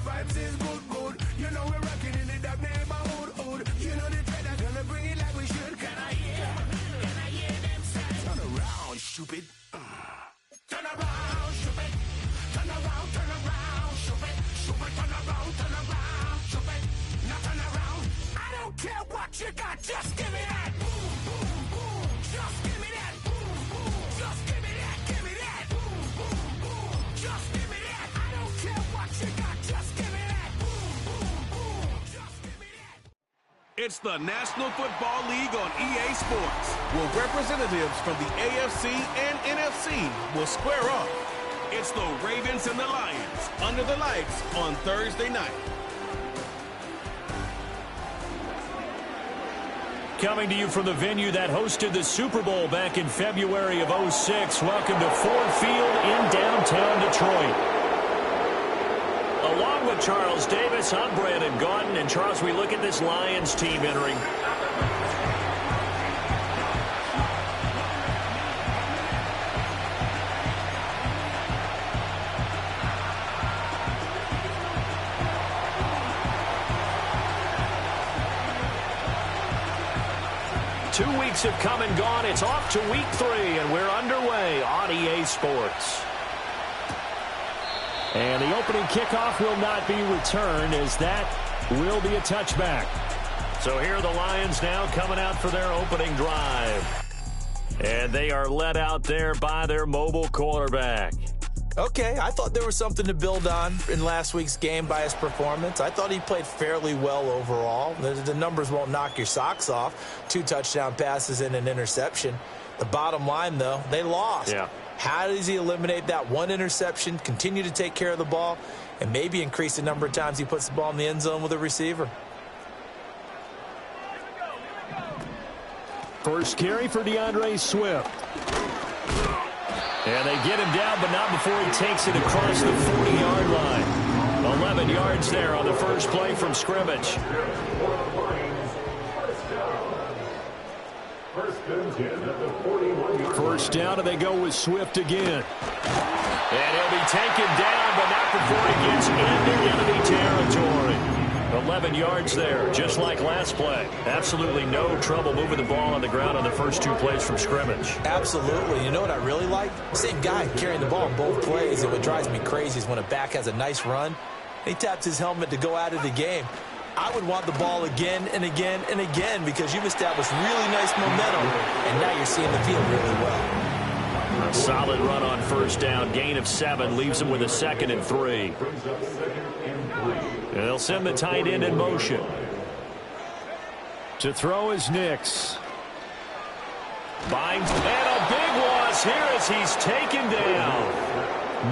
vibes is good, good. You know we're rocking in the dark neighborhood, hood. You know the dread are gonna bring it like we should. Can I hear them say? Turn around, stupid. Turn around, stupid. Turn around, stupid. Stupid, turn around, stupid. Now turn around. I don't care what you got, just give me that. Boom, boom, boom. Just give me that. Boom, boom. Just give me that. Give me that. Boom, boom, boom. Just give me that. I don't care what you got, just give me that. Boom, boom, boom. Just give me that. It's the National Football League on EA Sports, where representatives from the AFC and NFC will square off. It's the Ravens and the Lions under the lights on Thursday night. Coming to you from the venue that hosted the Super Bowl back in February of '06. Welcome to Ford Field in downtown Detroit. Along with Charles Davis, I'm Brandon Gaudin. And Charles, we look at this Lions team entering. 2 weeks have come and gone. It's off to week 3, and we're underway on EA Sports. And the opening kickoff will not be returned, as that will be a touchback. So here are the Lions now coming out for their opening drive. And they are led out there by their mobile quarterback. Okay, I thought there was something to build on in last week's game by his performance. I thought he played fairly well overall. The numbers won't knock your socks off. 2 touchdown passes and an interception. The bottom line, though, they lost. Yeah. How does he eliminate that one interception, continue to take care of the ball, and maybe increase the number of times he puts the ball in the end zone with a receiver? First carry for DeAndre Swift. And they get him down, but not before he takes it across the 40-yard line. 11 yards there on the first play from scrimmage. First down, and they go with Swift again. And he'll be taken down, but not before he gets into enemy territory. 11 yards there, just like last play. Absolutely no trouble moving the ball on the ground on the first 2 plays from scrimmage. Absolutely. You know what I really like? Same guy carrying the ball in both plays, and what drives me crazy is when a back has a nice run, he taps his helmet to go out of the game. I would want the ball again and again and again because you've established really nice momentum, and now you're seeing the field really well. A solid run on first down. Gain of 7 leaves him with a 2nd and 3. And they'll send the tight end in motion. To throw is Nix. Binds, and a big loss here as he's taken down.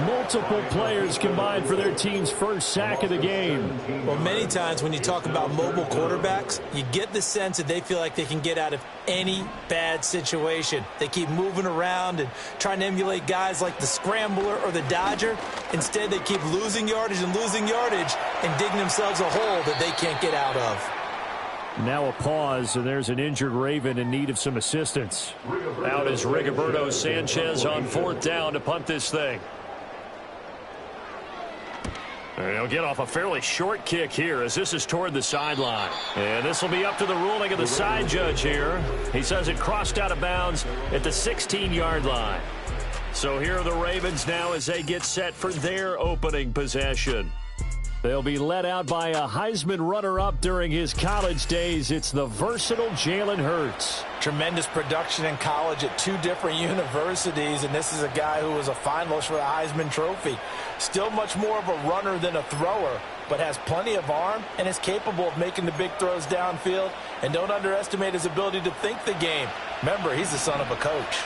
Multiple players combined for their team's first sack of the game. Well, many times when you talk about mobile quarterbacks, you get the sense that they feel like they can get out of any bad situation. They keep moving around and trying to emulate guys like the Scrambler or the Dodger. Instead, they keep losing yardage and digging themselves a hole that they can't get out of. Now a pause, and there's an injured Raven in need of some assistance. Out is Rigoberto Sanchez on 4th down to punt this thing. And he'll get off a fairly short kick here as this is toward the sideline. And this will be up to the ruling of the side judge here. He says it crossed out of bounds at the 16-yard line. So here are the Ravens now as they get set for their opening possession. They'll be led out by a Heisman runner-up during his college days. It's the versatile Jalen Hurts. Tremendous production in college at 2 different universities, and this is a guy who was a finalist for the Heisman Trophy. Still much more of a runner than a thrower, but has plenty of arm and is capable of making the big throws downfield. And don't underestimate his ability to think the game. Remember, he's the son of a coach.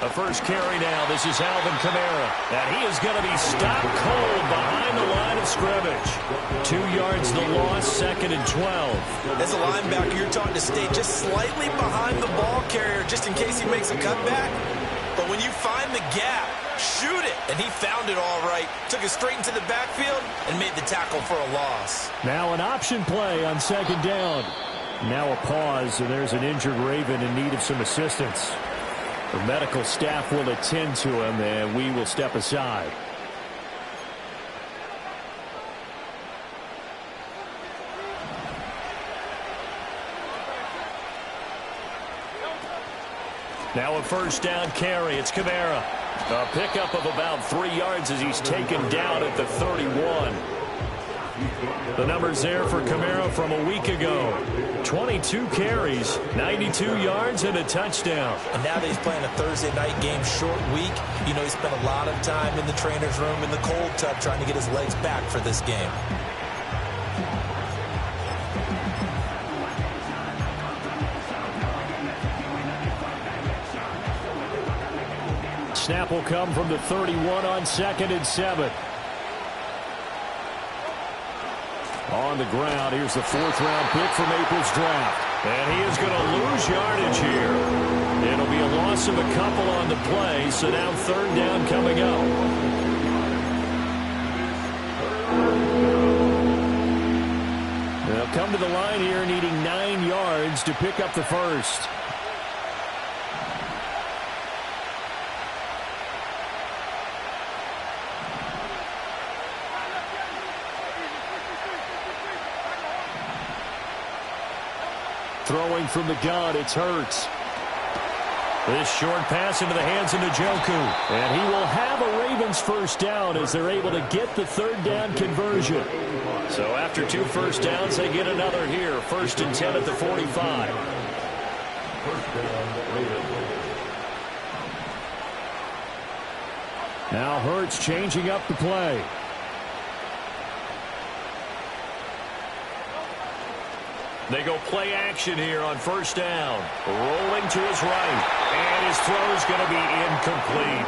The first carry now. This is Alvin Kamara. And he is going to be stopped cold behind the line of scrimmage. 2 yards the loss, 2nd and 12. As a linebacker, you're taught to stay just slightly behind the ball carrier just in case he makes a cutback. But when you find the gap, shoot it. And he found it all right. Took it straight into the backfield and made the tackle for a loss. Now an option play on 2nd down. Now a pause, and there's an injured Raven in need of some assistance. The medical staff will attend to him, and we will step aside. Now a first down carry. It's Kamara. A pickup of about 3 yards as he's taken down at the 31. The numbers there for Kamara from a week ago. 22 carries, 92 yards, and a touchdown. And now that he's playing a Thursday night game, short week, you know he spent a lot of time in the trainer's room in the cold tub trying to get his legs back for this game. Snap will come from the 31 on 2nd and 7. On the ground, here's the 4th-round pick from April's draft. And he is going to lose yardage here. It'll be a loss of a couple on the play, so now 3rd down coming up. They'll come to the line here needing 9 yards to pick up the first. Throwing from the gun, it's Hurts. This short pass into the hands of Njoku. And he will have a Ravens first down as they're able to get the 3rd down conversion. So after 2 first downs, they get another here. 1st and 10 at the 45. Now Hurts changing up the play. They go play action here on 1st down. Rolling to his right. And his throw is going to be incomplete.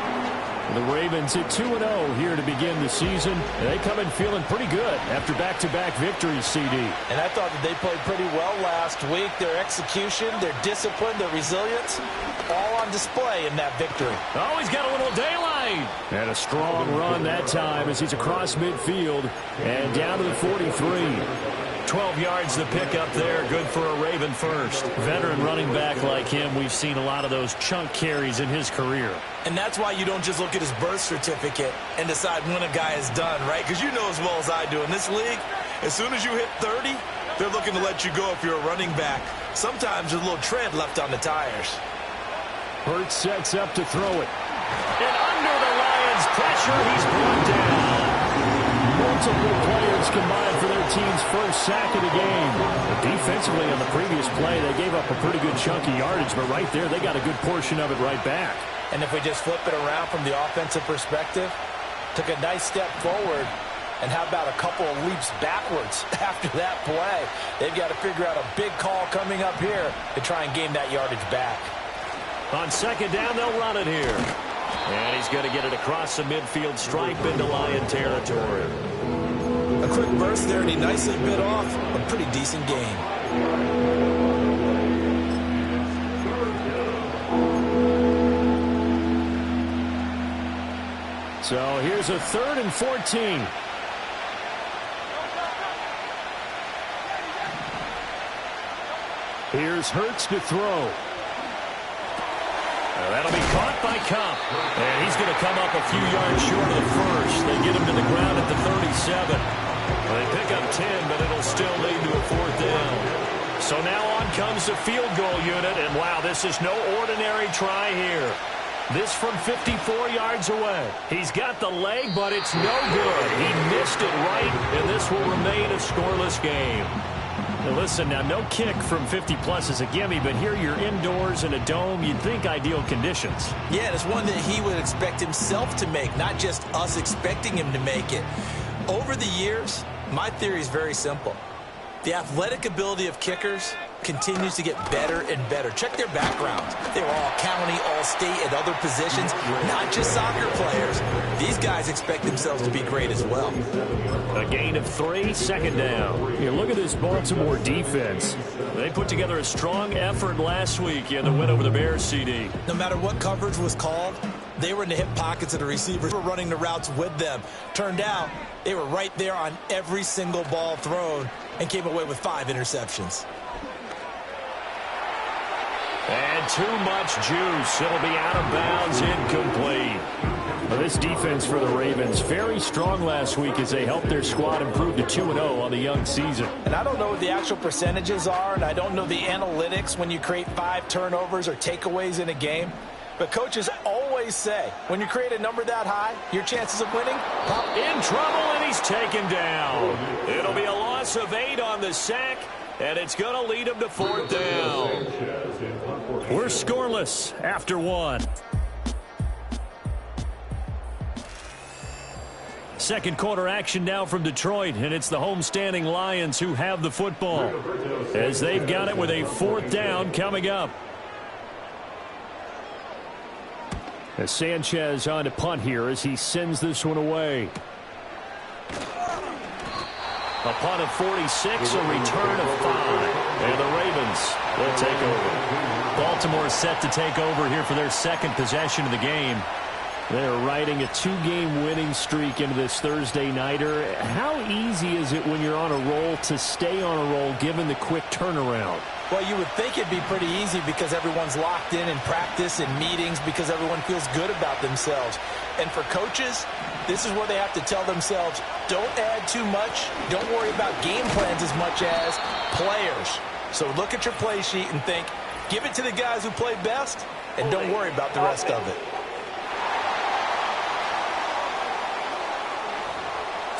The Ravens at 2-0 here to begin the season. They come in feeling pretty good after back-to-back victories, CD. And I thought that they played pretty well last week. Their execution, their discipline, their resilience, all on display in that victory. Oh, he's got a little daylight. And a strong run that time as he's across midfield and down to the 43. 12 yards the pickup there. Good for a Raven first. Veteran running back like him, we've seen a lot of those chunk carries in his career. And that's why you don't just look at his birth certificate and decide when a guy is done, right? Because you know as well as I do, in this league, as soon as you hit 30, they're looking to let you go if you're a running back. Sometimes there's a little tread left on the tires. Hurts sets up to throw it. And under the Lions' pressure, he's brought down. Multiple players combined for their team's first sack of the game. But defensively on the previous play, they gave up a pretty good chunk of yardage, but right there, they got a good portion of it right back. And if we just flip it around from the offensive perspective, took a nice step forward, and how about a couple of leaps backwards after that play? They've got to figure out a big call coming up here to try and gain that yardage back. On 2nd down, they'll run it here. And he's going to get it across the midfield stripe into Lion territory. A quick burst there, and he nicely bit off a pretty decent gain. So here's a 3rd and 14. Here's Hurts to throw. That'll be caught by Kupp. And he's going to come up a few yards short of the first. They get him to the ground at the 37. They pick up 10, but it'll still lead to a 4th down. So now on comes the field goal unit. And, wow, this is no ordinary try here. This from 54 yards away. He's got the leg, but it's no good. He missed it right, and this will remain a scoreless game. Now listen, now no kick from 50-plus is a gimme, but here you're indoors in a dome. You'd think ideal conditions. Yeah, it's one that he would expect himself to make, not just us expecting him to make it. Over the years, my theory is very simple. The athletic ability of kickers continues to get better and better. Check their backgrounds. They were all county, all state, at other positions, not just soccer players. These guys expect themselves to be great as well. A gain of 3, 2nd down. You look at this Baltimore defense. They put together a strong effort last week in the win over the Bears, CD. No matter what coverage was called, they were in the hip pockets of the receivers. Were running the routes with them. Turned out, they were right there on every single ball thrown and came away with 5 interceptions. And too much juice. It'll be out of bounds, incomplete. Well, this defense for the Ravens, very strong last week as they helped their squad improve to 2-0 on the young season. And I don't know what the actual percentages are, and I don't know the analytics when you create 5 turnovers or takeaways in a game. But coaches always say, when you create a number that high, your chances of winning pop. In trouble, and he's taken down. It'll be a loss of 8 on the sack, and it's going to lead him to 4th down. We're scoreless after 1. Second quarter action now from Detroit, and it's the homestanding Lions who have the football as they've got it with a 4th down coming up. As Sanchez on to punt here as he sends this one away. A punt of 46, a return of 5, and the Ravens will take over. Baltimore set to take over here for their second possession of the game. They're riding a 2-game winning streak into this Thursday nighter. How easy is it when you're on a roll to stay on a roll given the quick turnaround? Well, you would think it'd be pretty easy because everyone's locked in practice and meetings because everyone feels good about themselves. And for coaches, this is where they have to tell themselves, don't add too much. Don't worry about game plans as much as players. So look at your play sheet and think, give it to the guys who play best, and don't worry about the rest of it.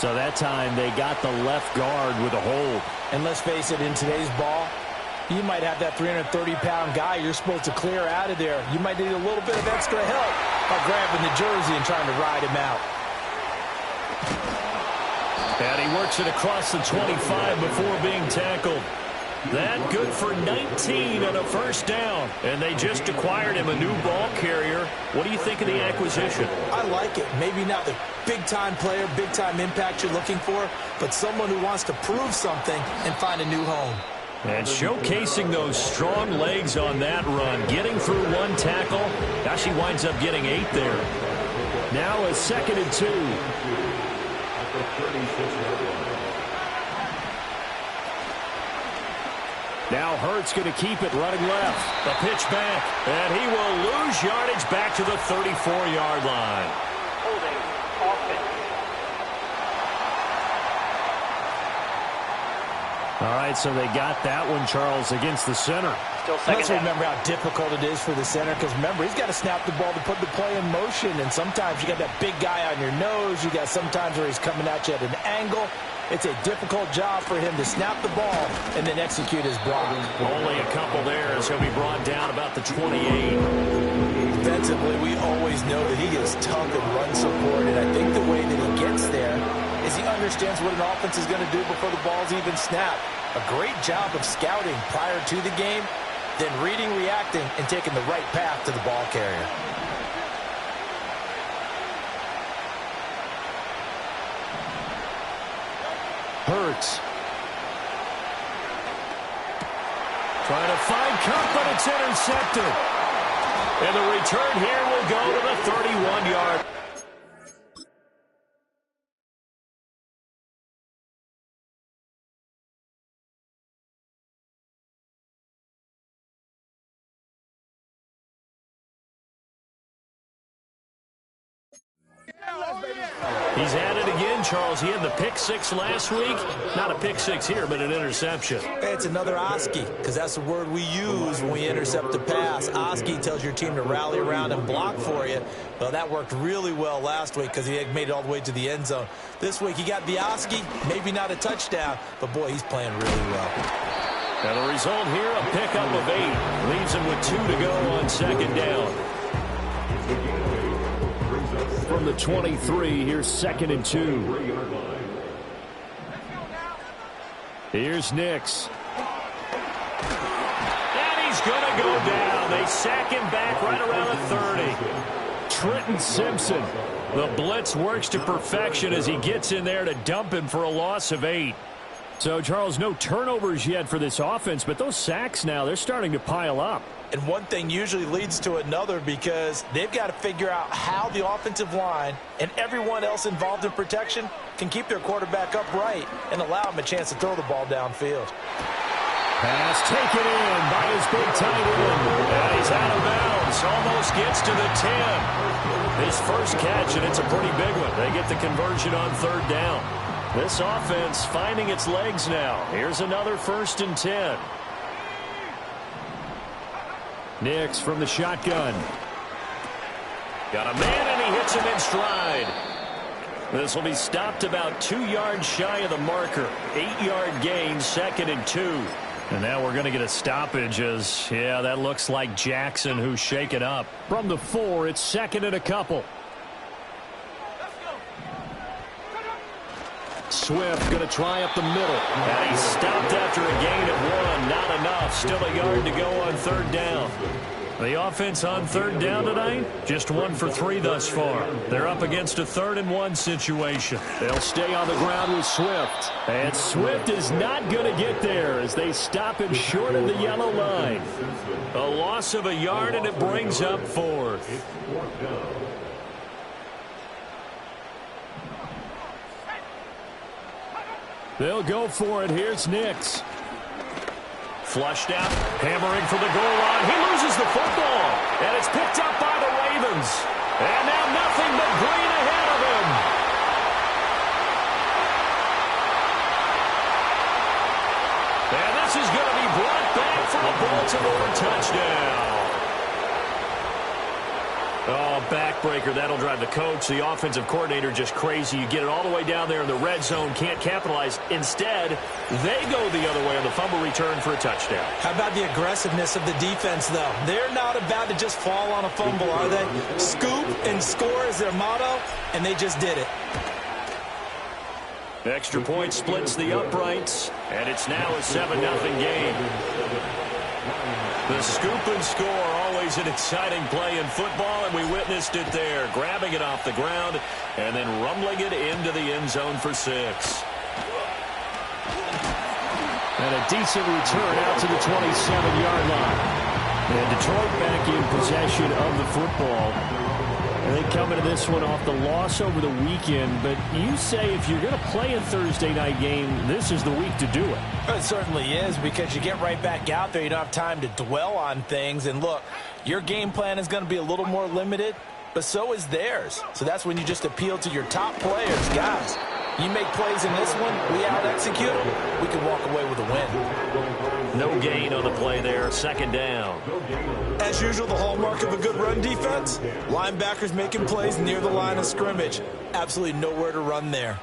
So that time they got the left guard with a hold. And let's face it, in today's ball, you might have that 330-pound guy you're supposed to clear out of there. You might need a little bit of extra help by grabbing the jersey and trying to ride him out. And he works it across the 25 before being tackled. That good for 19 on a 1st down. And they just acquired him a new ball carrier. What do you think of the acquisition? I like it. Maybe not the big-time player, big-time impact you're looking for, but someone who wants to prove something and find a new home. And showcasing those strong legs on that run. Getting through 1 tackle. Actually winds up getting 8 there. Now a 2nd and 2. Now Hurts going to keep it running left. The pitch back. And he will lose yardage back to the 34-yard line. Holding offense. All right, so they got that one, Charles, against the center. Still second Let's remember how difficult it is for the center because, remember, he's got to snap the ball to put the play in motion, and sometimes you got that big guy on your nose. You got sometimes where he's coming at you at an angle. It's a difficult job for him to snap the ball and then execute his block. Only a couple there as he'll be brought down about the 28. Defensively, we always know that he is tough and run support, and I think the way that he gets there is he understands what an offense is going to do before the ball's even snapped. A great job of scouting prior to the game, then reading, reacting, and taking the right path to the ball carrier. Hurts. Trying to find Kupp, but it's intercepted. And the return here will go to the 31-yard. He's at it again, Charles. He had the pick 6 last week. Not a pick 6 here, but an interception. It's another Oski, because that's the word we use when we intercept the pass. Oski tells your team to rally around and block for you. Well, that worked really well last week because he had made it all the way to the end zone. This week he got the Oski, maybe not a touchdown, but boy, he's playing really well. And the result here, a pickup of 8. Leaves him with 2 to go on 2nd down. From the 23, here's 2nd and 2. Here's Nix. And he's going to go down. They sack him back right around the 30. Trenton Simpson. The blitz works to perfection as he gets in there to dump him for a loss of 8. So, Charles, no turnovers yet for this offense, but those sacks now, they're starting to pile up. And one thing usually leads to another because they've got to figure out how the offensive line and everyone else involved in protection can keep their quarterback upright and allow him a chance to throw the ball downfield. Pass taken in by his big tight end. And he's out of bounds. Almost gets to the 10. His first catch, and it's a pretty big one. They get the conversion on third down. This offense finding its legs now. Here's another 1st and 10. Nix from the shotgun. Got a man, and he hits him in stride. This will be stopped about 2 yards shy of the marker. 8-yard gain, 2nd and 2. And now we're going to get a stoppage as, yeah, that looks like Jackson who's shaken up. From the 4, it's 2nd and a couple. Swift going to try up the middle. And he's stopped after a gain of 1. Not enough. Still a yard to go on third down. The offense on third down tonight, just 1 for 3 thus far. They're up against a 3rd and 1 situation. They'll stay on the ground with Swift. And Swift is not going to get there as they stop him short of the yellow line. A loss of a yard, and it brings up 4th. They'll go for it. Here's Nix. Flushed out, hammering for the goal line. He loses the football, and it's picked up by the Ravens. And now nothing but green ahead of him. And this is going to be brought back for a Baltimore touchdown. Oh, backbreaker. That'll drive the coach, the offensive coordinator, just crazy. You get it all the way down there in the red zone, can't capitalize. Instead, they go the other way on the fumble return for a touchdown. How about the aggressiveness of the defense, though? They're not about to just fall on a fumble, are they? Scoop and score is their motto, and they just did it. Extra point splits the uprights, and it's now a 7-0 game. The scoop and score, always an exciting play in football, and we witnessed it there. Grabbing it off the ground and then rumbling it into the end zone for 6. And a decent return out to the 27-yard line. And Detroit back in possession of the football. And they come into this one off the loss over the weekend. But you say if you're going to play a Thursday night game, this is the week to do it. It certainly is, because you get right back out there. You don't have time to dwell on things. And look, your game plan is going to be a little more limited, but so is theirs. So that's when you just appeal to your top players. Guys, you make plays in this one, we out-execute them, we can walk away with a win. No gain on the play there, 2nd down. As usual, the hallmark of a good run defense, linebackers making plays near the line of scrimmage. Absolutely nowhere to run there.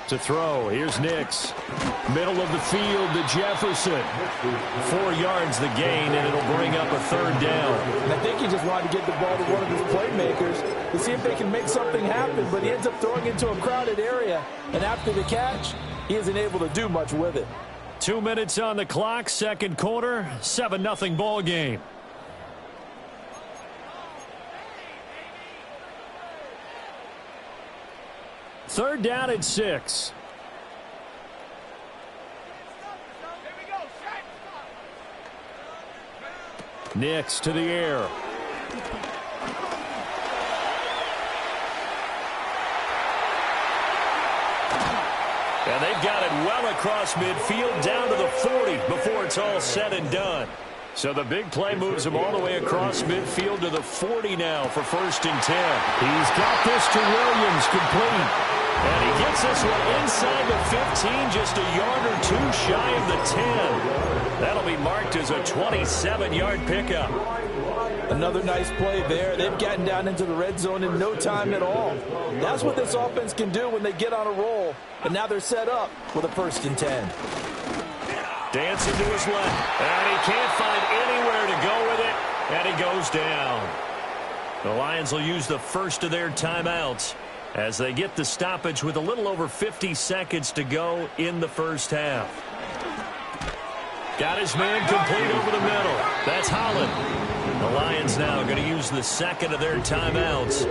To throw, here's Nix. Middle of the field to Jefferson. 4 yards the gain, and it'll bring up a 3rd down. And I think he just wanted to get the ball to one of his playmakers to see if they can make something happen, but he ends up throwing into a crowded area. And after the catch, he isn't able to do much with it. 2 minutes on the clock, 2nd quarter, 7-0 ball game. Third down at 6. Nix to the air. And they've got it well across midfield down to the 40 before it's all said and done. So the big play moves him all the way across midfield to the 40 now for 1st and 10. He's got this to Williams, complete. And he gets this one inside the 15, just a yard or 2 shy of the 10. That'll be marked as a 27-yard pickup. Another nice play there. They've gotten down into the red zone in no time at all. That's what this offense can do when they get on a roll. And now they're set up with a 1st and 10. Dancing to his left, and he can't find anywhere to go with it, and he goes down. The Lions will use the first of their timeouts as they get the stoppage with a little over 50 seconds to go in the first half. Got his man complete over the middle. That's Holland. The Lions now going to use the second of their timeouts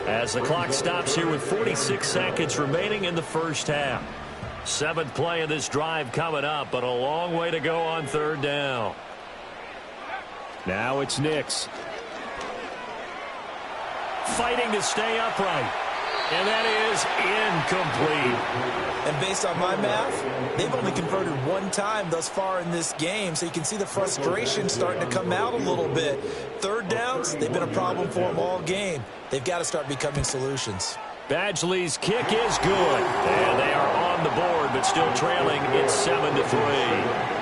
as the clock stops here with 46 seconds remaining in the first half. 7th play of this drive coming up, but a long way to go on 3rd down. Now it's Nix. Fighting to stay upright. And that is incomplete. And based on my math, they've only converted one time thus far in this game, so you can see the frustration starting to come out a little bit. Third downs, they've been a problem for them all game. They've got to start becoming solutions. Badgley's kick is good. And they are on the board, but still trailing. It's 7-3.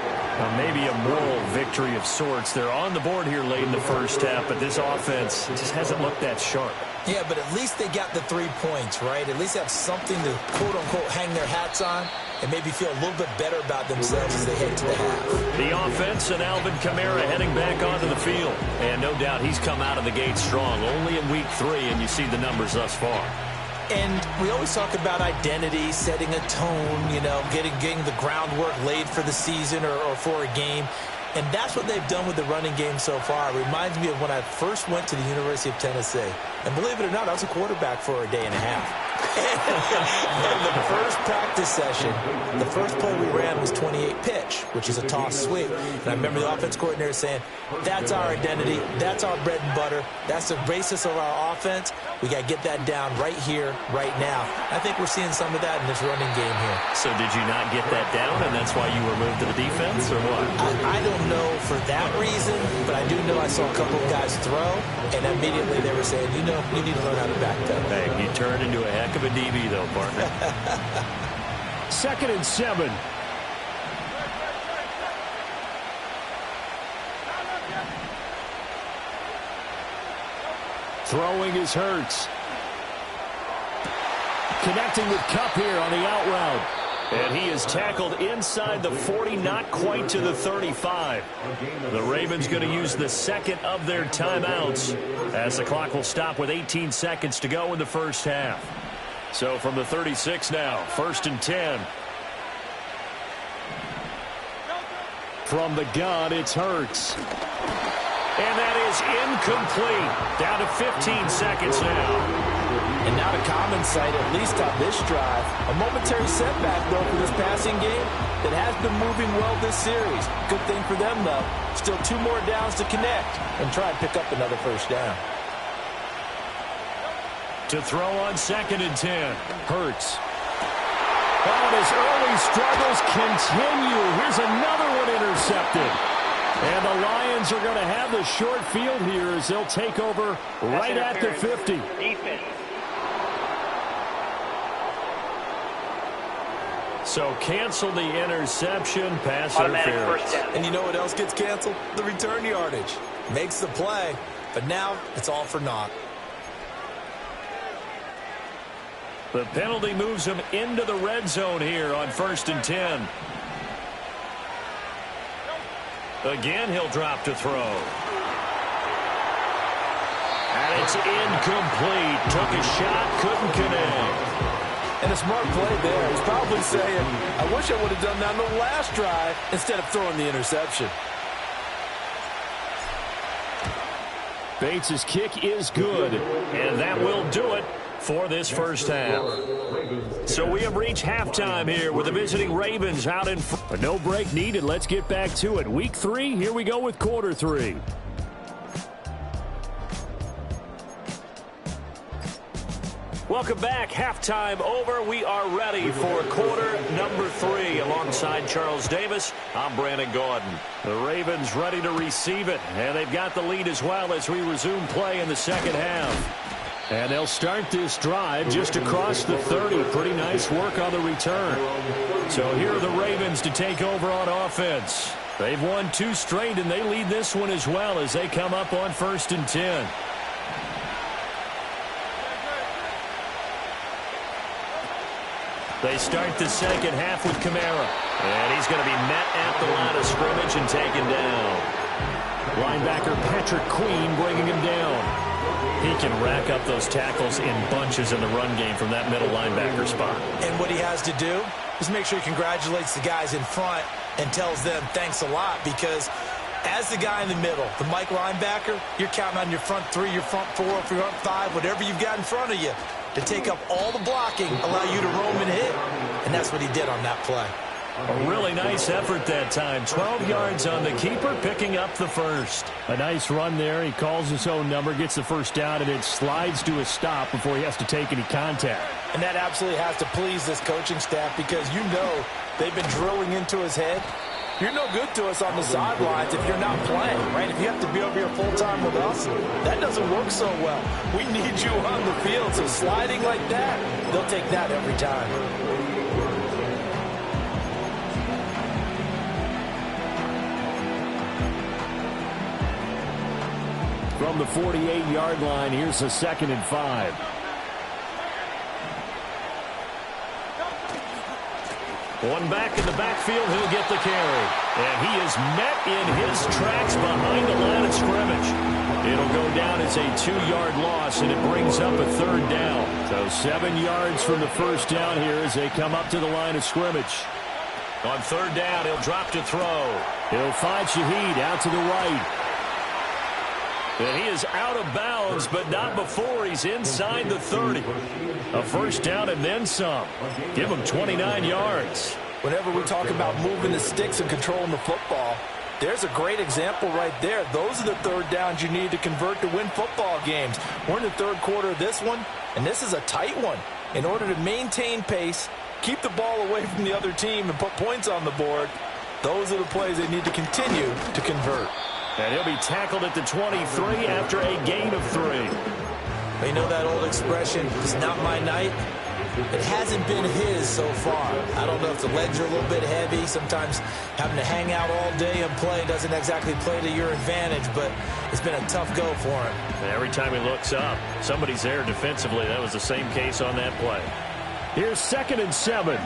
Maybe a moral victory of sorts. They're on the board here late in the first half, but this offense just hasn't looked that sharp. Yeah, but at least they got the 3 points, right? At least have something to, quote-unquote, hang their hats on and maybe feel a little bit better about themselves as they head to the half. The offense and Alvin Kamara heading back onto the field. And no doubt he's come out of the gate strong, only in week 3, and you see the numbers thus far. And we always talk about identity, setting a tone, you know, getting the groundwork laid for the season or for a game. And that's what they've done with the running game so far. It reminds me of when I first went to the University of Tennessee. And believe it or not, I was a quarterback for a day and a half. And the first practice session, the first play we ran was 28 pitch, which is a toss sweep. And I remember the offense coordinator saying, that's our identity, that's our bread and butter, that's the basis of our offense. We got to get that down right here, right now. I think we're seeing some of that in this running game here. So did you not get that down, and that's why you were moved to the defense, or what? I don't know for that reason, but I do know I saw a couple of guys throw, and immediately they were saying, you know, you need to learn how to back up. Hey, you turned into a heck of a DB, though, partner. 2nd and 7. Throwing is Hurts. Connecting with Kupp here on the out route. And he is tackled inside the 40, not quite to the 35. The Ravens going to use the second of their timeouts as the clock will stop with 18 seconds to go in the first half. So from the 36 now, 1st and 10. From the gun, it's Hurts. And that is incomplete. Down to 15 seconds now. And now to common sight, at least on this drive. A momentary setback, though, for this passing game that has been moving well this series. Good thing for them, though. Still 2 more downs to connect and try and pick up another first down. To throw on 2nd and 10. Hurts. Oh, his early struggles continue. Here's another one intercepted. And the Lions are going to have the short field here as they'll take over right at the 50. Defense. So cancel the interception, pass Automatic interference. first down. And you know what else gets canceled? The return yardage. Makes the play, but now it's all for naught. The penalty moves him into the red zone here on 1st and 10. Again, he'll drop to throw. And it's incomplete. Took a shot, couldn't connect. And a smart play there. He's probably saying, I wish I would have done that on the last drive instead of throwing the interception. Bates' kick is good, and that will do it for this first half. So we have reached halftime here with the visiting Ravens out in front. But no break needed. Let's get back to it. Week 3, here we go with quarter 3. Welcome back. Halftime over. We are ready for quarter number 3. Alongside Charles Davis, I'm Brandon Gaudin. The Ravens ready to receive it, and they've got the lead as well as we resume play in the second half. And they'll start this drive just across the 30. Pretty nice work on the return. So here are the Ravens to take over on offense. They've won 2 straight, and they lead this one as well as they come up on 1st and 10. They start the second half with Kamara. And he's going to be met at the line of scrimmage and taken down. Linebacker Patrick Queen bringing him down. He can rack up those tackles in bunches in the run game from that middle linebacker spot. And what he has to do is make sure he congratulates the guys in front and tells them thanks a lot, because as the guy in the middle, the Mike linebacker, you're counting on your front 3, your front 4, your front 5, whatever you've got in front of you to take up all the blocking, allow you to roam and hit. And that's what he did on that play. A really nice effort that time. 12 yards on the keeper, picking up the first. A nice run there. He calls his own number, gets the first down, and it slides to a stop before he has to take any contact. And that absolutely has to please this coaching staff because you know they've been drilling into his head. You're no good to us on the sidelines if you're not playing, right? If you have to be over here full-time with us, that doesn't work so well. We need you on the field, so sliding like that, they'll take that every time. From the 48-yard line, here's a 2nd and 5. One back in the backfield, he'll get the carry. And he is met in his tracks behind the line of scrimmage. It'll go down as a 2-yard loss, and it brings up a 3rd down. So 7 yards from the first down here as they come up to the line of scrimmage. On 3rd down, he'll drop to throw. He'll find Shaheed out to the right. And he is out of bounds, but not before he's inside the 30. A first down and then some. Give him 29 yards. Whenever we talk about moving the sticks and controlling the football, there's a great example right there. Those are the 3rd downs you need to convert to win football games. We're in the 3rd quarter of this one, and this is a tight one. In order to maintain pace, keep the ball away from the other team, and put points on the board, those are the plays they need to continue to convert. And he'll be tackled at the 23 after a gain of 3. You know that old expression, it's not my night? It hasn't been his so far. I don't know if the legs are a little bit heavy. Sometimes having to hang out all day and play doesn't exactly play to your advantage, but it's been a tough go for him. And every time he looks up, somebody's there defensively. That was the same case on that play. Here's 2nd and 7.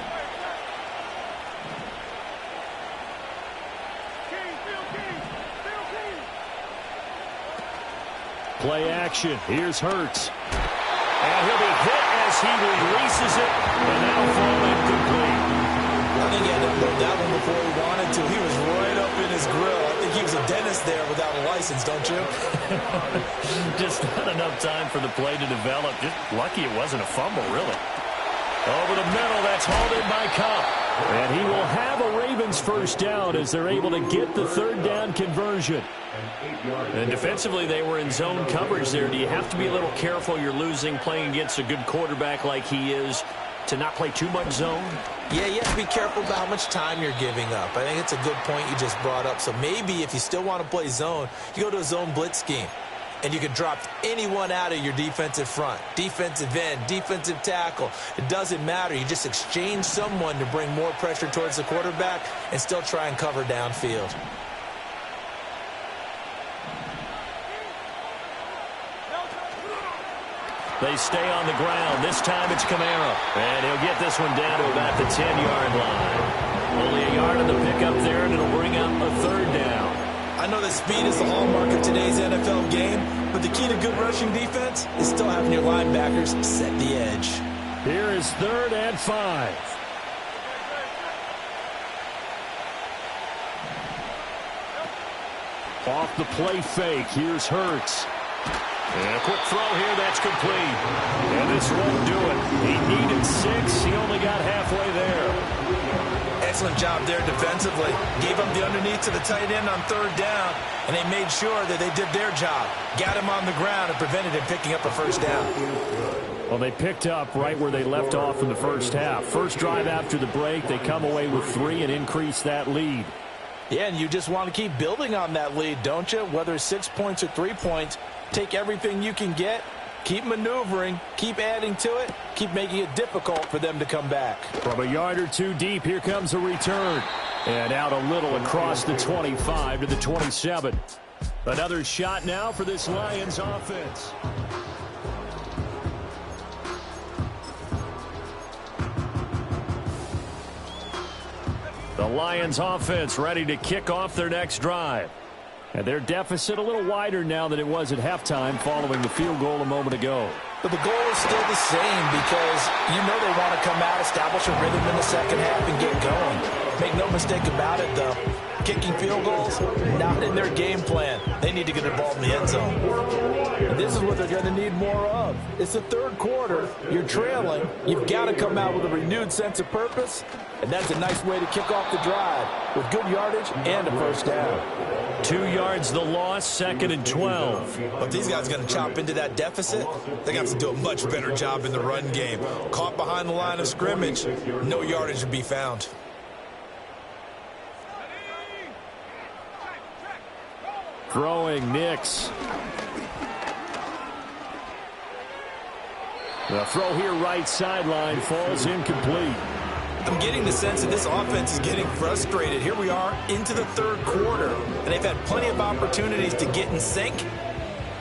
Play action. Here's Hurts. And he'll be hit as he releases it. And now fall incomplete. I think he had to upload that one before he wanted to. He was right up in his grill. I think he was a dentist there without a license, don't you? Just not enough time for the play to develop. Just lucky it wasn't a fumble, really. Over the middle, that's hauled in by Kupp. And he will have a Ravens first down as they're able to get the 3rd down conversion. And defensively, they were in zone coverage there. Do you have to be a little careful? You're losing, playing against a good quarterback like he is, to not play too much zone? Yeah, you have to be careful about how much time you're giving up. I think it's a good point you just brought up. So maybe if you still want to play zone, you go to a zone blitz scheme. And you can drop anyone out of your defensive front, defensive end, defensive tackle. It doesn't matter. You just exchange someone to bring more pressure towards the quarterback and still try and cover downfield. They stay on the ground. This time it's Kamara. And he'll get this one down to about the 10-yard line. Only a yard on the pickup there, and it'll bring up a 3rd down. I know that speed is the hallmark of today's NFL game, but the key to good rushing defense is still having your linebackers set the edge. Here is 3rd and 5. Off the play fake, here's Hurts. And a quick throw here, that's complete. And this won't do it. He needed 6. He only got halfway there. Excellent job there defensively. Gave up the underneath to the tight end on 3rd down, and they made sure that they did their job. Got him on the ground and prevented him picking up a first down. Well, they picked up right where they left off in the first half. First drive after the break, they come away with 3 and increase that lead. Yeah, and you just want to keep building on that lead, don't you? Whether it's 6 points or 3 points, take everything you can get, keep maneuvering, keep adding to it, keep making it difficult for them to come back. From a yard or 2 deep, here comes a return. And out a little across the 25 to the 27. Another shot now for this Lions offense. The Lions offense ready to kick off their next drive. And their deficit a little wider now than it was at halftime following the field goal a moment ago. But the goal is still the same because you know they want to come out, establish a rhythm in the second half, and get going. Make no mistake about it, though. Kicking field goals, not in their game plan. They need to get involved in the end zone. And this is what they're going to need more of. It's the third quarter. You're trailing. You've got to come out with a renewed sense of purpose. And that's a nice way to kick off the drive with good yardage and a first down. 2 yards the loss, 2nd and 12. But these guys are going to chop into that deficit. They got to do a much better job in the run game. Caught behind the line of scrimmage, no yardage to be found. Throwing Nix. The throw here right sideline falls incomplete. I'm getting the sense that this offense is getting frustrated. Here we are into the third quarter, and they've had plenty of opportunities to get in sync.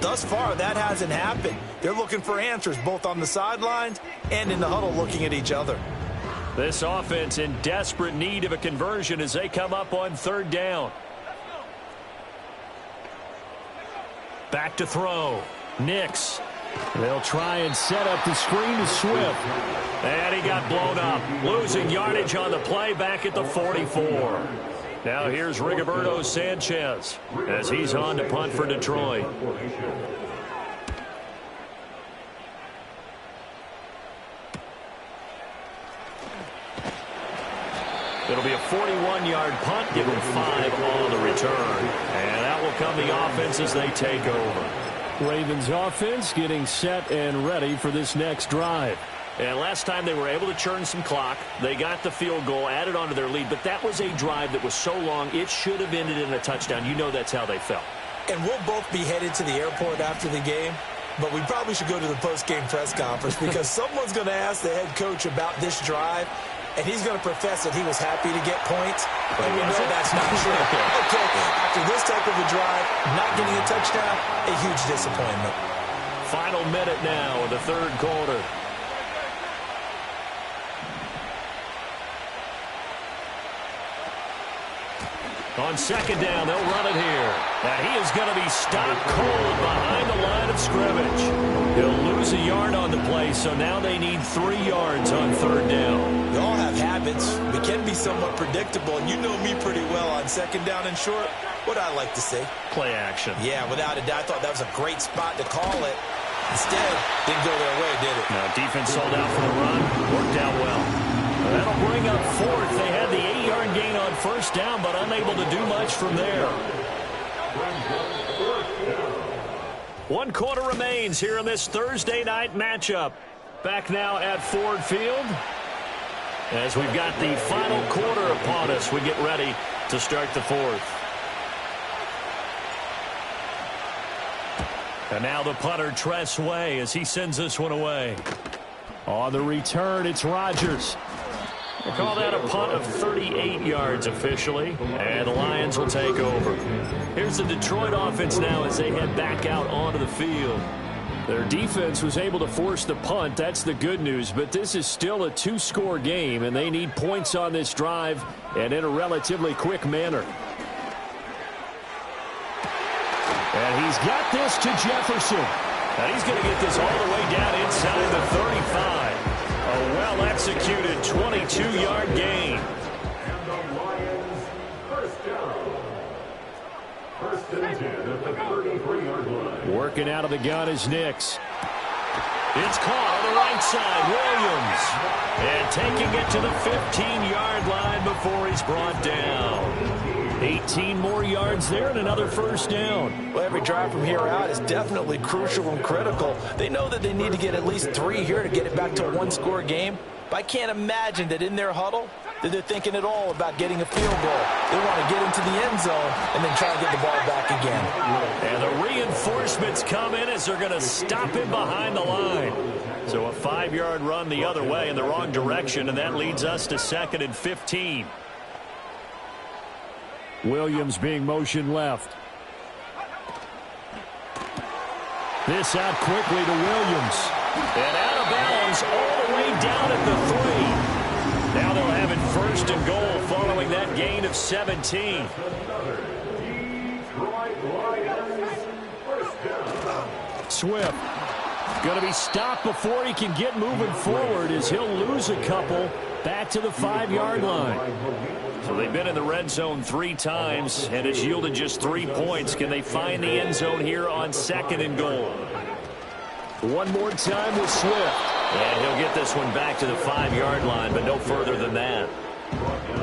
Thus far, that hasn't happened. They're looking for answers both on the sidelines and in the huddle looking at each other. This offense in desperate need of a conversion as they come up on 3rd down. Back to throw. Nix. They'll try and set up the screen to Swift. And he got blown up. Losing yardage on the play back at the 44. Now here's Rigoberto Sanchez as he's on to punt for Detroit. It'll be a 41-yard punt, given 5 on the return. And that will come the offense as they take over. Ravens offense getting set and ready for this next drive. And last time they were able to churn some clock. They got the field goal, added on to their lead. But that was a drive that was so long, it should have ended in a touchdown. You know that's how they felt. And we'll both be headed to the airport after the game. But we probably should go to the post-game press conference because someone's going to ask the head coach about this drive. And he's going to profess that he was happy to get points. And we know that's not true. Okay, after this type of a drive, not getting a touchdown, a huge disappointment. Final minute now of the third quarter. On 2nd down, they'll run it here. And he is going to be stopped cold behind the line of scrimmage. He'll lose a yard on the play, so now they need 3 yards on 3rd down. We all have habits. We can be somewhat predictable, and you know me pretty well on 2nd down and short. What I like to say? Play action. Yeah, without a doubt, I thought that was a great spot to call it. Instead, didn't go their way, did it? No, defense sold out for the run. Worked out well. That'll bring up 4th. They had the 8-yard gain on 1st down, but unable to do much from there. 1 quarter remains here in this Thursday night matchup. Back now at Ford Field. As we've got the final quarter upon us, we get ready to start the 4th. And now the punter, Tress Way, as he sends this one away. On the return, it's Rodgers. We'll call that a punt of 38 yards officially, and the Lions will take over. Here's the Detroit offense now as they head back out onto the field. Their defense was able to force the punt. That's the good news, but this is still a 2-score game, and they need points on this drive and in a relatively quick manner. And he's got this to Jefferson. And he's going to get this all the way down inside the 35. A well-executed 22-yard gain. Working out of the gun is Nix. It's caught on the right side. Williams. And taking it to the 15-yard line before he's brought down. 18 more yards there and another first down. Well, every drive from here out is definitely crucial and critical. They know that they need to get at least 3 here to get it back to a 1-score game. But I can't imagine that in their huddle that they're thinking at all about getting a field goal. They want to get into the end zone and then try to get the ball back again. And the reinforcements come in as they're going to stop him behind the line. So a 5-yard run the other way in the wrong direction, and that leads us to 2nd and 15. Williams being motioned left. This out quickly to Williams. And out of bounds all the way down at the 3. Now they'll have it 1st and goal following that gain of 17. Swift going to be stopped before he can get moving forward as he'll lose a couple back to the 5-yard line. So they've been in the red zone 3 times, and it's yielded just 3 points. Can they find the end zone here on 2nd and goal? One more time with Swift. And he'll get this one back to the 5-yard line, but no further than that.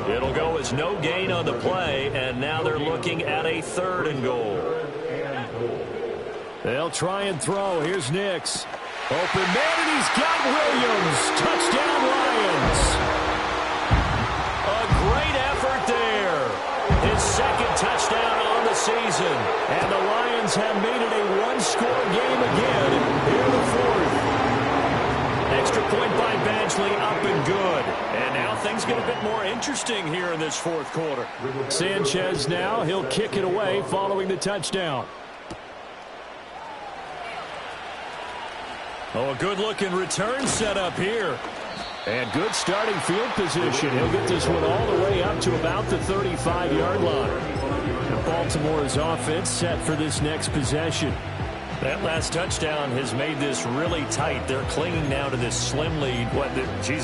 It'll go as no gain on the play, and now they're looking at a 3rd and goal. They'll try and throw. Here's Nix. Open man, and he's got Williams. Touchdown, Lions. A great effort there. His 2nd touchdown on the season. And the Lions have made it a 1-score game again here in the 4th. Extra point by Badgley, up and good. And now things get a bit more interesting here in this 4th quarter. Sanchez now, he'll kick it away following the touchdown. Oh, a good-looking return set up here. And good starting field position. He'll get this one all the way up to about the 35-yard line. And Baltimore's offense set for this next possession. That last touchdown has made this really tight. They're clinging now to this slim lead.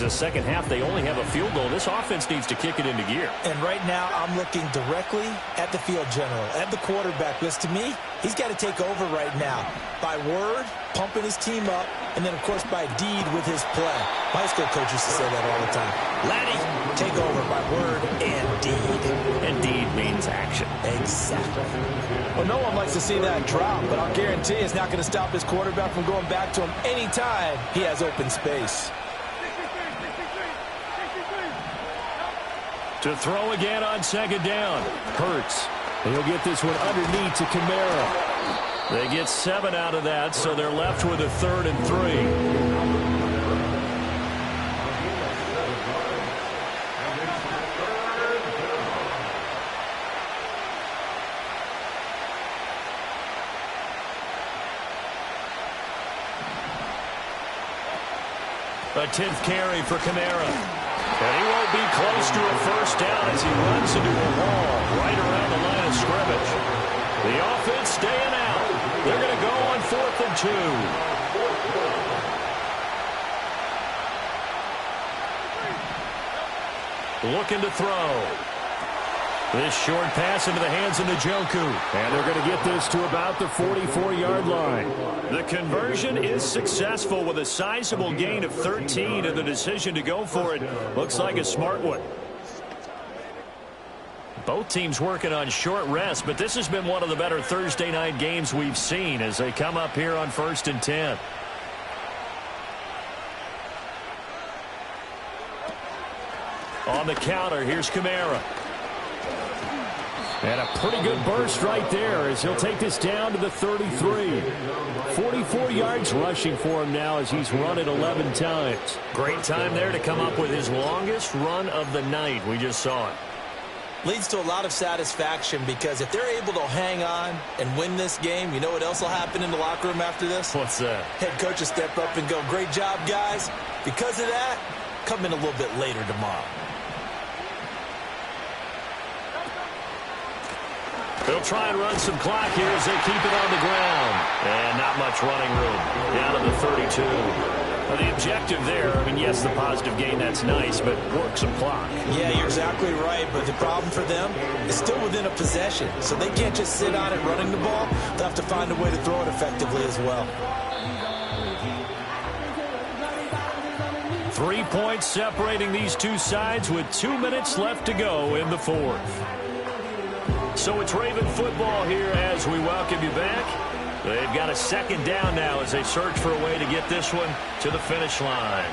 Second half, they only have a field goal. This offense needs to kick it into gear. And right now, I'm looking directly at the field general, at the quarterback, because to me, he's got to take over right now. By word, pumping his team up, and then, of course, by deed with his play. My high school coach used to say that all the time. Laddie, take over by word and deed. And deed means action. Exactly. Well, no one likes to see that drop, but I'll guarantee it's not going to stop his quarterback from going back to him anytime he has open space. To throw again on 2nd down. Hurts. He'll get this one underneath to Kamara. They get 7 out of that, so they're left with a 3rd and 3. A 10th carry for Kamara. And he won't be close to a 1st down as he runs into a wall right around the line of scrimmage. The offense staying out. They're going to go on 4th and 2. Looking to throw. This short pass into the hands of Njoku. And they're going to get this to about the 44-yard line. The conversion is successful with a sizable gain of 13, and the decision to go for it looks like a smart one. Both teams working on short rest, but this has been one of the better Thursday night games we've seen as they come up here on 1st and 10. On the counter, here's Kamara. And a pretty good burst right there as he'll take this down to the 33. 44 yards rushing for him now as he's run it 11 times. Great time there to come up with his longest run of the night. We just saw it. Leads to a lot of satisfaction because if they're able to hang on and win this game, you know what else will happen in the locker room after this? What's that? Head coach will step up and go, great job, guys. Because of that, come in a little bit later tomorrow. They'll try and run some clock here as they keep it on the ground. And not much running room. Down to the 32. Well, the objective there, I mean, yes, the positive gain, that's nice, but work some clock. Yeah, you're exactly right. But the problem for them is still within a possession. So they can't just sit on it running the ball. They'll have to find a way to throw it effectively as well. 3 points separating these two sides with 2 minutes left to go in the 4th. So it's Raven football here as we welcome you back. They've got a 2nd down now as they search for a way to get this one to the finish line.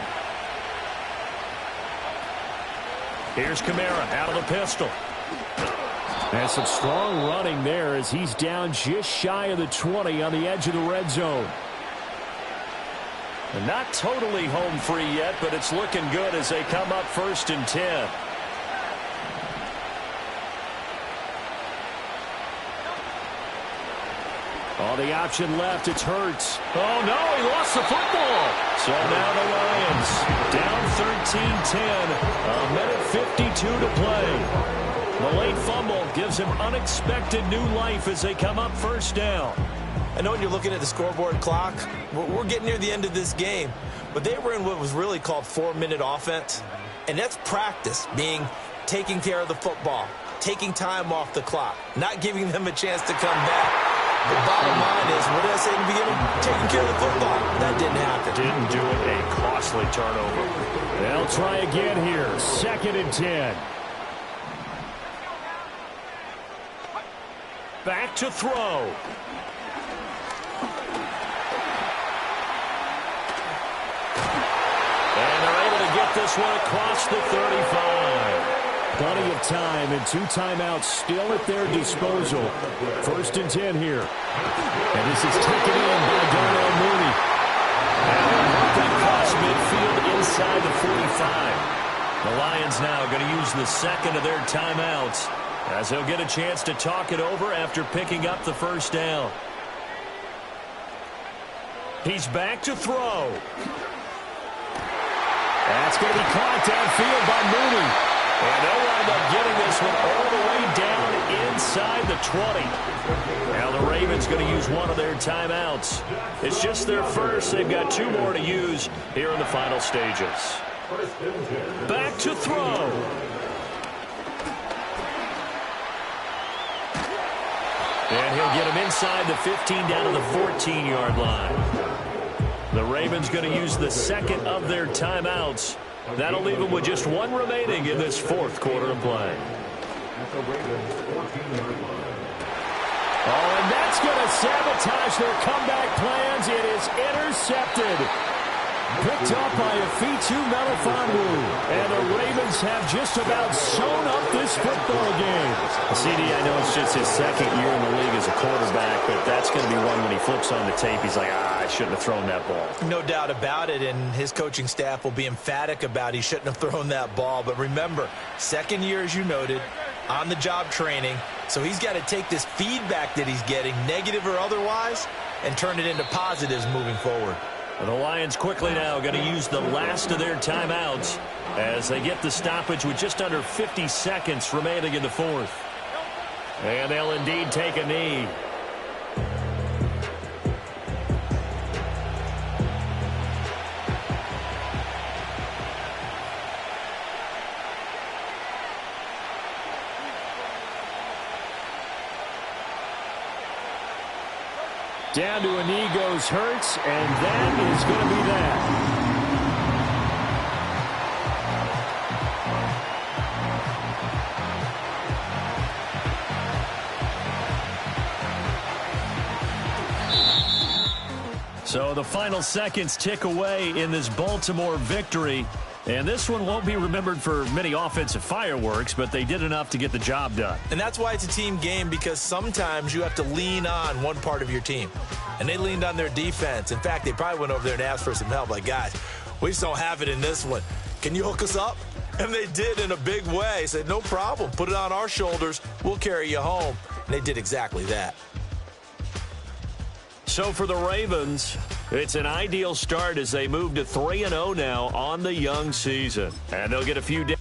Here's Kamara out of the pistol. And some strong running there as he's down just shy of the 20 on the edge of the red zone. And not totally home free yet, but it's looking good as they come up 1st and 10. Oh, the option left, it's Hurts. Oh, no, he lost the football. So now the Lions down 13-10, a minute 52 to play. The late fumble gives him unexpected new life as they come up 1st down. I know when you're looking at the scoreboard clock, we're getting near the end of this game, but they were in what was really called 4-minute offense, and that's practice, being taking care of the football, taking time off the clock, not giving them a chance to come back. The bottom line is, what did I say in the beginning? Taking care of the football. That didn't happen. Didn't do it. A costly turnover. They'll try again here. 2nd and 10. Back to throw. And they're able to get this one across the 35. Plenty of time and 2 timeouts still at their disposal. 1st and 10 here. And this is taken in by Darnell Mooney. And they're working across midfield inside the 45. The Lions now going to use the second of their timeouts as they'll get a chance to talk it over after picking up the first down. He's back to throw. That's going to be caught downfield by Mooney. And they'll wind up getting this one all the way down inside the 20. Now the Ravens going to use one of their timeouts. It's just their first. They've got 2 more to use here in the final stages. Back to throw. And he'll get him inside the 15 down to the 14-yard line. The Ravens going to use the second of their timeouts. That'll leave them with just 1 remaining in this 4th quarter of play. Oh, and that's going to sabotage their comeback plans. It is intercepted. Picked up by Afitu Melifonwu. And the Ravens have just about sewn up this football game. CD, I know it's just his 2nd year in the league as a quarterback, but that's going to be one when he flips on the tape, he's like, I shouldn't have thrown that ball. No doubt about it, and his coaching staff will be emphatic about he shouldn't have thrown that ball. But remember, 2nd year, as you noted, on-the-job training, so he's got to take this feedback that he's getting, negative or otherwise, and turn it into positives moving forward. The Lions quickly now going to use the last of their timeouts as they get the stoppage with just under 50 seconds remaining in the 4th. And they'll indeed take a knee. Down to a knee goes Hurts, and that is going to be that. So the final seconds tick away in this Baltimore victory. And this one won't be remembered for many offensive fireworks, but they did enough to get the job done. And that's why it's a team game, because sometimes you have to lean on one part of your team. And they leaned on their defense. In fact, they probably went over there and asked for some help. Like, guys, we just don't have it in this one. Can you hook us up? And they did in a big way. Said, no problem. Put it on our shoulders. We'll carry you home. And they did exactly that. So for the Ravens, it's an ideal start as they move to 3-0 now on the young season. And they'll get a few days.